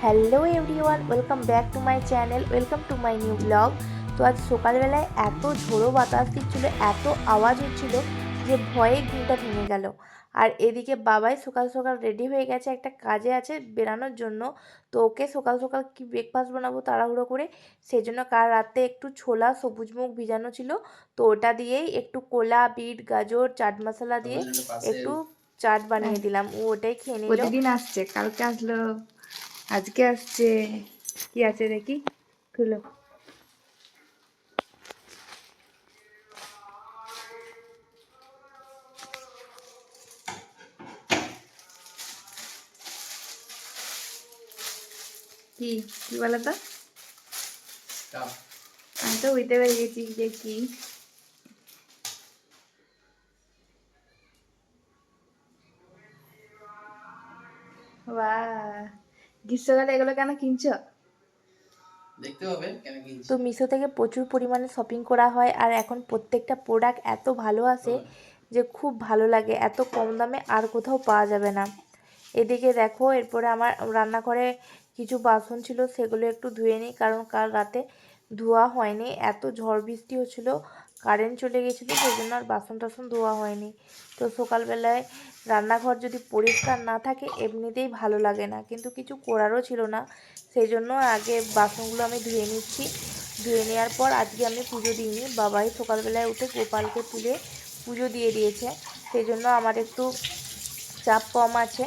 Hello everyone, welcome back to my channel, welcome to my new blog. তো আজ সকালবেলায় এত ঝোড়ো বাতাস দিচ্ছিলো, এত আওয়াজ হচ্ছিল যে ভয়ে ঘুমটা ভেঙে গেল। আর এদিকে বাবাই সকাল সকাল রেডি হয়ে গেছে, একটা কাজে আছে বেরানোর জন্য। তো ওকে সকাল সকাল কি ব্রেকফাস্ট বানাবো তাড়াহুড়ো করে, সেই জন্য কাল রাতে একটু ছোলা সবুজ মুগ ভিজানো ছিল, তো ওটা দিয়েই একটু কোলা, বিট, গাজর, চাট মশলা দিয়ে একটু চাট বানিয়ে দিলাম। ও ওটাই খেয়ে নিল। প্রতিদিন আসছে, কালকে আসলো, আজকে আসছে। কি আছে দেখি, খুলো। কি কি বলো তো? আমি তো বুঝতে পেরে গেছি যে কি। বাহ, গ্রীষ্মকালে এগুলো কেন কিনছো? দেখতে হবে কেন কিনছি। তো মিশো থেকে প্রচুর পরিমাণে শপিং করা হয়, আর এখন প্রত্যেকটা প্রোডাক্ট এত ভালো আসে যে খুব ভালো লাগে, এত কম দামে আর কোথাও পাওয়া যাবে না। এদিকে দেখো, এরপরে আমার রান্নাঘরে কিছু বাসন ছিল, সেগুলো একটু ধুয়ে নিই, কারণ কাল রাতে ধোয়া হয়নি, এত ঝড় বৃষ্টি হচ্ছিল, কারেন্ট চলে গেছিলো, সেই জন্য আর বাসন টাসন ধোয়া হয়নি। তো সকালবেলায় রান্নাঘর যদি পরিষ্কার না থাকে এমনিতেই ভালো লাগে না, কিন্তু কিছু করারও ছিল না, সেই জন্য আগে বাসনগুলো আমি ধুয়ে নিচ্ছি। ধুয়ে নেওয়ার পর আজকে আমি পুজো দিইনি, বাবাই সকালবেলায় উঠে গোপালকে তুলে পুজো দিয়ে দিয়েছে, সেই জন্য আমার একটু চাপ কম আছে।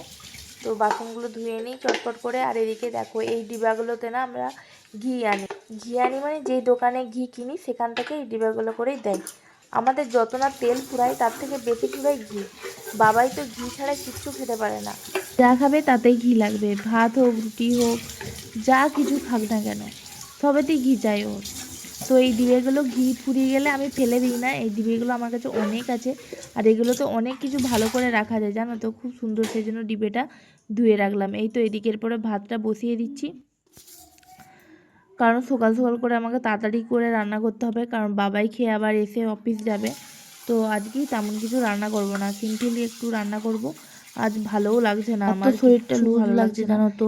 তো বাসনগুলো ধুয়ে নিই চটপট করে। আর এদিকে দেখো, এই ডিবাগুলোতে না আমরা ঘি আনি মানে যেই দোকানে ঘি কিনি সেখান থেকে এই ডিবাগুলো করেই দেয়। আমাদের যত না তেল ফুরাই তার থেকে বেশি ফুরাই ঘি। বাবাই তো ঘি ছাড়া কিচ্ছু খেতে পারে না, যা খাবে তাতেই ঘি লাগবে, ভাত হোক রুটি হোক যা কিছু খাক না কেন সবেতেই ঘি চাই ওর। তো এই ডিবেগুলো ঘি ফুরিয়ে গেলে আমি ফেলে দিই না, এই ডিবেগুলো আমার কাছে অনেক আছে। আর এগুলোতে অনেক কিছু ভালো করে রাখা যায় জানো তো, খুব সুন্দর, সেই জন্য ডিবেটা ধুয়ে রাখলাম। এই তো এদিকের পরে ভাতটা বসিয়ে দিচ্ছি, কারণ সকাল সকাল করে আমাকে তাড়াতাড়ি করে রান্না করতে হবে, কারণ বাবাই খেয়ে আবার এসে অফিস যাবে। তো আজকেই তেমন কিছু রান্না করব না, সিম্পলি একটু রান্না করব। আজ ভালোও লাগছে না, আমার শরীরটা লুজ লাগছে জানো তো।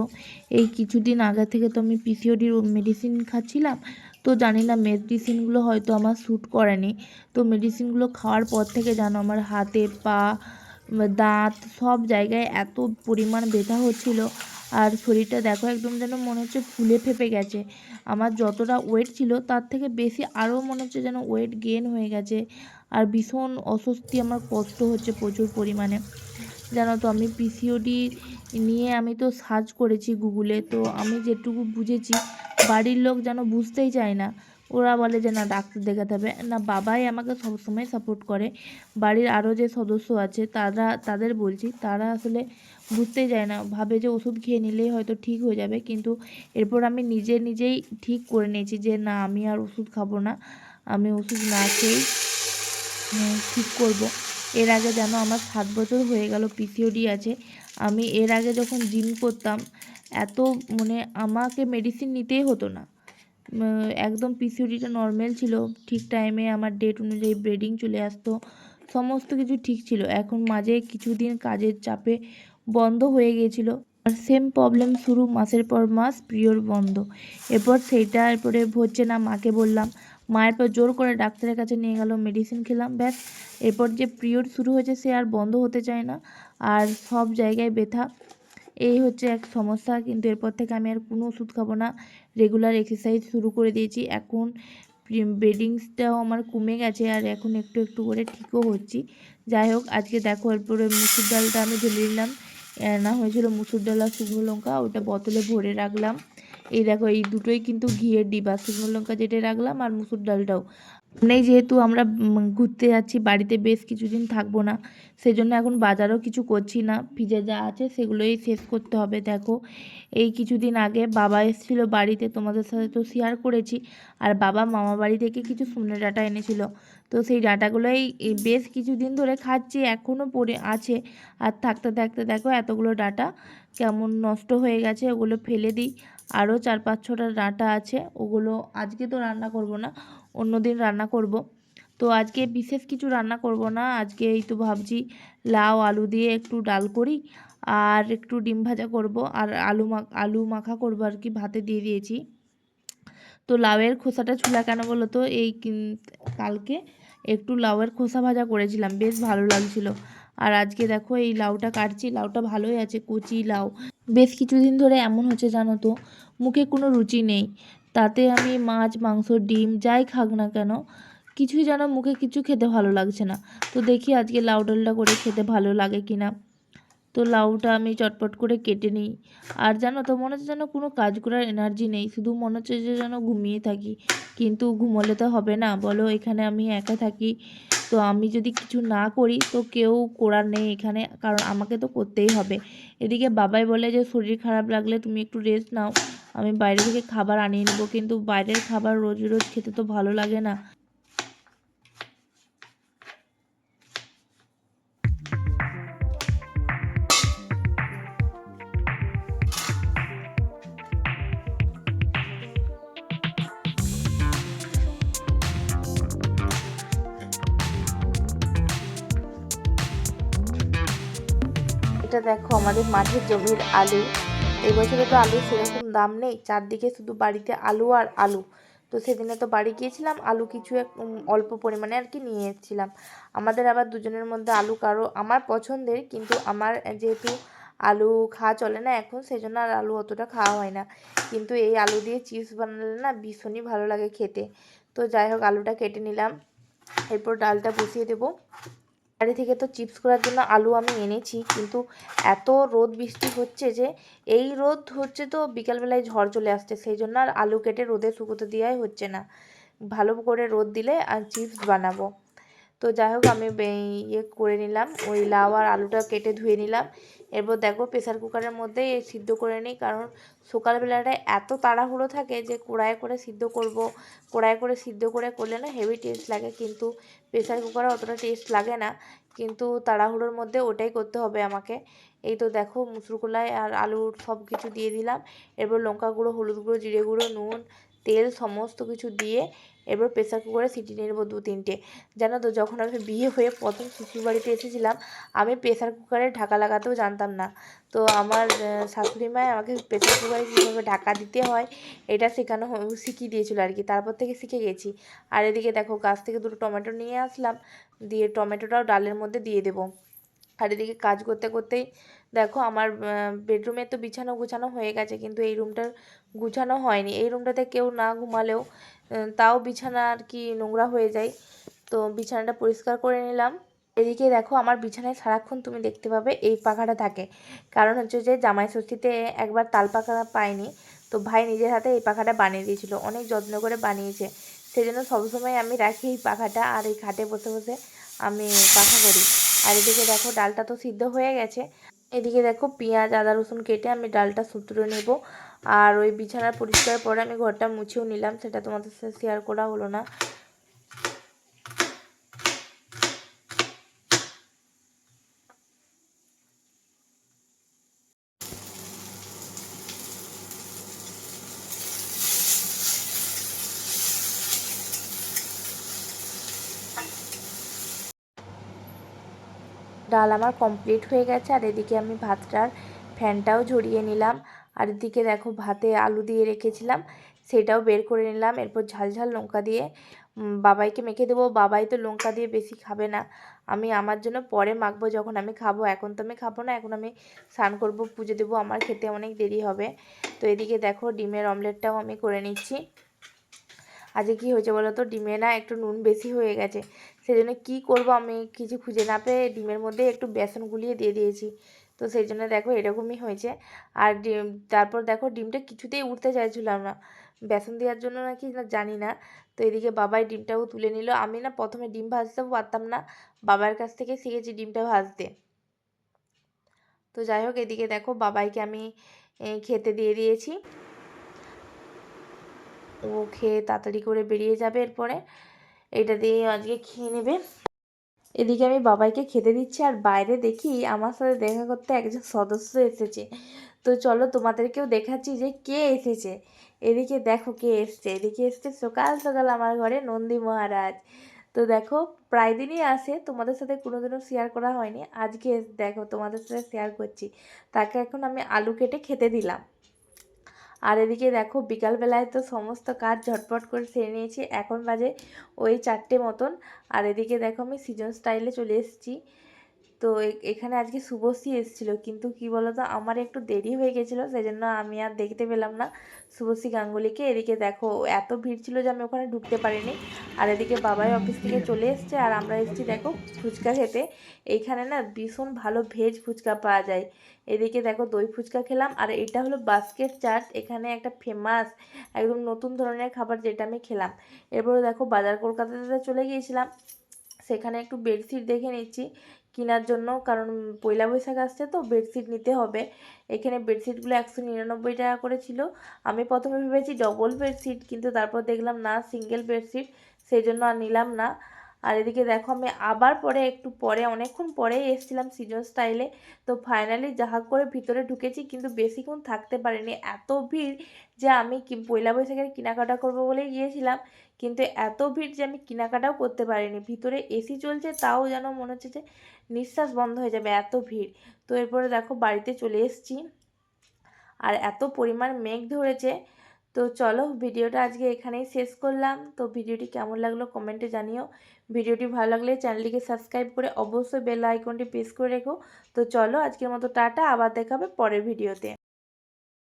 এই কিছুদিন আগে থেকে তো আমি পিসিওডির মেডিসিন খাচ্ছিলাম, তো জানি না মেডিসিনগুলো হয়তো আমার শ্যুট করেনি। তো মেডিসিনগুলো খাওয়ার পর থেকে জানো আমার হাতে, পা, দাঁত সব জায়গায় এত পরিমাণ ব্যথা হচ্ছিল। আর শরীরটা দেখো একদম যেন মনে হচ্ছে ফুলে ফেপে গেছে। আমার যতটা ওয়েট ছিল তার থেকে বেশি আরও মনে হচ্ছে যেন ওয়েট গেন হয়ে গেছে। আর ভীষণ অস্বস্তি, আমার কষ্ট হচ্ছে প্রচুর পরিমাণে। জানো তো আমি পিসিওডি নিয়ে আমি তো সার্চ করেছি গুগলে, তো আমি যেটুকু বুঝেছি বাড়ির লোক যেন বুঝতেই চায় না। ওরা বলে যে না ডাক্তার দেখাতে হবে না, বাবাই আমাকে সবসময় সাপোর্ট করে। বাড়ির আরও যে সদস্য আছে তাদের বলছি, তারা আসলে বুঝতেই চায় না, ভাবে যে ওষুধ খেয়ে নিলেই হয়তো ঠিক হয়ে যাবে। কিন্তু এরপর আমি নিজেই ঠিক করে নিয়েছি যে না, আমি আর ওষুধ খাবো না, আমি ওষুধ না খেয়েই ঠিক করব। এর আগে যেন আমার 7 বছর হয়ে গেল পিসিওডি আছে। আমি এর আগে যখন জিম করতাম এত মানে আমাকে মেডিসিন নিতেই হতো না, একদম পিসিওডিটা নর্মাল ছিল, ঠিক টাইমে আমার ডেট অনুযায়ী ব্লিডিং চলে আসতো, সমস্ত কিছু ঠিক ছিল। এখন মাঝে কিছুদিন কাজের চাপে বন্ধ হয়ে গিয়েছিল, আর সেম প্রবলেম শুরু মাসের পর মাস, পিরিয়ড বন্ধ। এরপরে হচ্ছে না, মাকে বললাম, মায়ের পর জোর করে ডাক্তারের কাছে নিয়ে গেল, মেডিসিন খেলাম, ব্যাস। এরপর যে পিরিয়ড শুরু হয়েছে সে আর বন্ধ হতে চায় না, আর সব জায়গায় ব্যথা, এই হচ্ছে এক সমস্যা। কিন্তু এরপর থেকে আমি আর কোনো ওষুধ খাবো না, রেগুলার এক্সারসাইজ শুরু করে দিয়েছি। এখন ব্লিডিংসটাও আমার কমে গেছে, আর এখন একটু একটু করে ঠিকও হচ্ছি। যাই হোক, আজকে দেখো এরপরে মুসুর ডালটা আমি ঢেলে নিলাম, না হয়েছিল মুসুর ডাল আর শুকনো লঙ্কা, ওটা বোতলে ভরে রাখলাম। এই দেখো এই দুটোই কিন্তু ঘিয়ের ডিবা, শুকনো লঙ্কা যেটা রাখলাম আর মুসুর ডালটাও। নেই, যেহেতু আমরা ঘুরতে যাচ্ছি, বাড়িতে বেশ কিছুদিন থাকবো না, সেই জন্য এখন বাজারও কিছু করছি না, ফ্রিজে যা আছে সেগুলোই শেষ করতে হবে। দেখো এই কিছুদিন আগে বাবা এসেছিলো বাড়িতে, তোমাদের সাথে তো শেয়ার করেছি, আর বাবা মামা বাড়ি থেকে কিছু সজনে ডাঁটা এনেছিল। তো সেই ডাঁটাগুলোই বেশ কিছুদিন ধরে খাচ্ছি, এখনও পড়ে আছে। আর থাকতে থাকতে দেখো এতগুলো ডাঁটা কেমন নষ্ট হয়ে গেছে, ওগুলো ফেলে দিই। আরও 4-5-6টা ডাঁটা আছে, ওগুলো আজকে তো রান্না করব না, অন্য দিন রান্না করব। তো আজকে বিশেষ কিছু রান্না করব না, আজকে এই তো ভাবছি লাউ আলু দিয়ে একটু ডাল করি, আর একটু ডিম ভাজা করব, আর আলু মাখা করব আর কি, ভাতে দিয়ে দিয়েছি। তো লাউয়ের খোসাটা ছুলা কেন বলো তো, কালকে একটু লাউয়ের খোসা ভাজা করেছিলাম, বেশ ভালো লাগছিল। আর আজকে দেখো এই লাউটা কাটছি, লাউটা ভালোই আছে, কচি লাউ। বেশ কিছুদিন ধরে এমন হচ্ছে জানো তো, মুখে কোনো রুচি নেই। তাতে আমি মাছ মাংস ডিম যাই খাক না কেন, কিছুই যেন মুখে কিছু খেতে ভালো লাগছে না। তো দেখি আজকে লাউ ডালটা করে খেতে ভালো লাগে কিনা। তো লাউটা আমি চটপট করে কেটে নিই। আর জানো তো, মনে হচ্ছে যেন কোনো কাজ করার এনার্জি নেই, শুধু মনে হচ্ছে যে যেন ঘুমিয়ে থাকি। কিন্তু ঘুমোলে তো হবে না বলো, এখানে আমি একা থাকি। তো আমি যদি কিছু না করি তো কেউ করার নেই এখানে, কারণ আমাকে তো করতেই হবে। এদিকে বাবাই বলে যে শরীর খারাপ লাগলে তুমি একটু রেস্ট নাও, আমি বাইরে থেকে খাবার আনিয়ে নেবো। কিন্তু বাইরের খাবার রোজ রোজ খেতে তো ভালো লাগে না। এটা দেখো আমাদের মাঠের জমির আলু। এই বছরে তো আলুর সেরকম দাম নেই, চারদিকে শুধু বাড়িতে আলু আর আলু। তো সেদিনে তো বাড়ি গিয়েছিলাম, আলু কিছু অল্প পরিমাণে আর কি নিয়ে এসেছিলাম। আমাদের আবার দুজনের মধ্যে আলু কারো আমার পছন্দের, কিন্তু আমার যেহেতু আলু খাওয়া চলে না এখন, সেই জন্য আর আলু অতটা খাওয়া হয় না। কিন্তু এই আলু দিয়ে চিপস বানালে না ভীষণই ভালো লাগে খেতে। তো যাই হোক, আলুটা কেটে নিলাম, এরপর ডালটা বসিয়ে দেবো। বাড়ি থেকে তো চিপস করার জন্য আলু আমি এনেছি, কিন্তু এত রোদ বৃষ্টি হচ্ছে যে, এই রোদ হচ্ছে তো বিকালবেলায় ঝড় চলে আসছে, সেই জন্য আর আলু কেটে রোদে শুকোতে দেওয়াই হচ্ছে না। ভালো করে রোদ দিলে আর চিপস বানাবো। তো যাই হোক, আমি ইয়ে করে নিলাম, ওই লাউ আর আলুটা কেটে ধুয়ে নিলাম। এরপর দেখো প্রেসার কুকারের মধ্যে সিদ্ধ করে নিই, কারণ সকালবেলাটায় এত তাড়াহুড়ো থাকে যে কড়াইয়ে করে সিদ্ধ করব। কড়াইয়ে করে সিদ্ধ করে করলে না হেভি টেস্ট লাগে, কিন্তু প্রেসার কুকারে অতটা টেস্ট লাগে না। কিন্তু তাড়াহুড়োর মধ্যে ওটাই করতে হবে আমাকে। এই তো দেখো মুসুর কলাই আর আলু সব কিছু দিয়ে দিলাম। এরপর লঙ্কা গুঁড়ো, হলুদ গুঁড়ো, জিরে গুঁড়ো, নুন, তেল সমস্ত কিছু দিয়ে এরপর প্রেসার কুকারে সিটি নেবো 2-3টে। জানো তো, যখন আমি বিয়ে হয়ে প্রথম শ্বশুর বাড়িতে এসেছিলাম, আমি প্রেসার কুকারে ঢাকা লাগাতেও জানতাম না। তো আমার শাশুড়ি মায় আমাকে প্রেসার কুকারে কীভাবে ঢাকা দিতে হয় এটা শিখিয়ে দিয়েছিলো আর কি, তারপর থেকে শিখে গেছি। আর এদিকে দেখো গাছ থেকে 2টো টমেটো নিয়ে আসলাম, দিয়ে টমেটোটাও ডালের মধ্যে দিয়ে দেবো। আর এদিকে কাজ করতে করতেই দেখো আমার বেডরুমে তো বিছানো গুছানো হয়ে গেছে, কিন্তু এই রুমটার গুছানো হয়নি। এই রুমটাতে কেউ না ঘুমালেও তাও বিছানা আর কি নোংরা হয়ে যায়। তো বিছানাটা পরিষ্কার করে নিলাম। এদিকে দেখো আমার বিছানায় সারাক্ষণ তুমি দেখতে পাবে এই পাখাটা থাকে, কারণ হচ্ছে যে জামাই ষষ্ঠীতে একবার তাল পাখা পাইনি, তো ভাই নিজের হাতে এই পাখাটা বানিয়ে দিয়েছিল, অনেক যত্ন করে বানিয়েছে। সেই জন্য সবসময় আমি রাখি এই পাখাটা, আর এই খাটে বসে বসে আমি পাখা করি। আর এদিকে দেখো ডালটা তো সিদ্ধ হয়ে গেছে। এদিকে দেখো পেঁয়াজ আদা রসুন কেটে আমি ডালটা সুতরে নেব। আর ওই বিছানার পরিষ্কার পরে আমি ঘরটা মুছেও নিলাম, সেটা তোমাদের সাথে শেয়ার করা হলো না। ডাল আমার কমপ্লিট হয়ে গেছে। আর এদিকে আমি ভাতটার ফ্যানটাও ঝরিয়ে নিলাম। আর এদিকে দেখো ভাতে আলু দিয়ে রেখেছিলাম, সেটাও বের করে নিলাম। এরপর ঝাল ঝাল লঙ্কা দিয়ে বাবাইকে মেখে দেবো। বাবাই তো লঙ্কা দিয়ে বেশি খাবে না, আমি আমার জন্য পরে মাখবো যখন আমি খাবো। এখন তো আমি খাবো না, এখন আমি স্নান করবো, পুজো দেবো, আমার খেতে অনেক দেরি হবে। তো এদিকে দেখো ডিমের অমলেটটাও আমি করে নিচ্ছি। আজকে কী হয়েছে বলো তো, ডিমে না একটু নুন বেশি হয়ে গেছে, সেই জন্য কী করবো আমি কিছু খুঁজে না পেয়ে ডিমের মধ্যে একটু বেসন গুলিয়ে দিয়ে দিয়েছি। তো সেই জন্য দেখো এরকমই হয়েছে। আর তারপর দেখো ডিমটা কিছুতেই উঠতে চাইছিলাম না, বেসন দেওয়ার জন্য নাকি না জানি না। তো এদিকে বাবাই ডিমটাও তুলে নিল। আমি না প্রথমে ডিম ভাজতেও পারতাম না, বাবার কাছ থেকে শিখেছি ডিমটা ভাজতে। তো যাই হোক, এদিকে দেখো বাবাইকে আমি খেতে দিয়ে দিয়েছি, ও খেয়ে তাড়াতাড়ি করে বেরিয়ে যাবে, এরপরে এটা দিয়ে আজকে খেয়ে নেবে। এদিকে আমি বাবাইকে খেতে দিচ্ছি, আর বাইরে দেখি আমার সাথে দেখা করতে একজন সদস্য এসেছে। তো চলো তোমাদেরকেও দেখাচ্ছি যে কে এসেছে। এদিকে দেখো কে এসছে, এদিকে এসছে সকাল সকাল আমার ঘরে নন্দী মহারাজ। তো দেখো প্রায় দিনই আসে, তোমাদের সাথে কোনোদিনও শেয়ার করা হয়নি, আজকে দেখো তোমাদের সাথে শেয়ার করছি। তাকে এখন আমি আলু কেটে খেতে দিলাম। আর এদিকে দেখো বিকালবেলায় তো সমস্ত কাজ ঝটপট করে সেরে নিয়েছি, এখন বাজে ওই 4টে মতন। আর এদিকে দেখো আমি সিজন স্টাইলে চলে এসেছি। তো এখানে আজকে শুভশ্রী এসেছিলো, কিন্তু কি বলতো আমার একটু দেরি হয়ে গেছিলো, সেই জন্য আমি আর দেখতে পেলাম না শুভশ্রী গাঙ্গুলিকে। এদিকে দেখো এত ভিড় ছিল যে আমি ওখানে ঢুকতে পারিনি। আর এদিকে বাবাই অফিস থেকে চলে এসছে, আর আমরা এসেছি দেখো ফুচকা খেতে। এইখানে না ভীষণ ভালো ভেজ ফুচকা পাওয়া যায়। এদিকে দেখো দই ফুচকা খেলাম, আর এটা হলো বাস্কেট চাট, এখানে একটা ফেমাস একদম নতুন ধরনের খাবার যেটা আমি খেলাম। এরপরে দেখো বাজার কলকাতাতে চলে গিয়েছিলাম, সেখানে একটু বেডশিট দেখে নিচ্ছি কেনার জন্য, কারণ পয়লা বৈশাখ আসছে তো বেডশিট নিতে হবে। এখানে বেডশিটগুলো 199 টাকা করে ছিল। আমি প্রথমে ভেবেছি ডবল বেডশিট, কিন্তু তারপর দেখলাম না সিঙ্গেল বেডশিট, সেই জন্য আর নিলাম না। আর এদিকে দেখো আমি আবার পরে একটু পরে অনেকক্ষণ পরেই এসেছিলাম সিজন স্টাইলে। তো ফাইনালি যাহা করে ভিতরে ঢুকেছি, কিন্তু বেশিক্ষণ থাকতে পারিনি, এত ভিড় যে আমি পয়লা বৈশাখের কেনাকাটা করবো বলেই গিয়েছিলাম, কিন্তু এত ভিড় যে আমি কেনাকাটাও করতে পারিনি। ভিতরে এসি চলছে, তাও যেন মনে হচ্ছে যে নিঃশ্বাস বন্ধ হয়ে যাবে, এত ভিড়। তো এরপরে দেখো বাড়িতে চলে এসেছি, আর এত পরিমাণ মেঘ ধরেছে। তো চলো ভিডিওটা আজকে এখানেই শেষ করলাম। তো ভিডিওটি কেমন লাগলো কমেন্টে জানিও। ভিডিওটি ভালো লাগলে চ্যানেলটিকে সাবস্ক্রাইব করে অবশ্যই বেল আইকনটি প্রেস করে রেখো। তো চলো আজকের মতো টাটা, আবার দেখাবে পরের ভিডিওতে।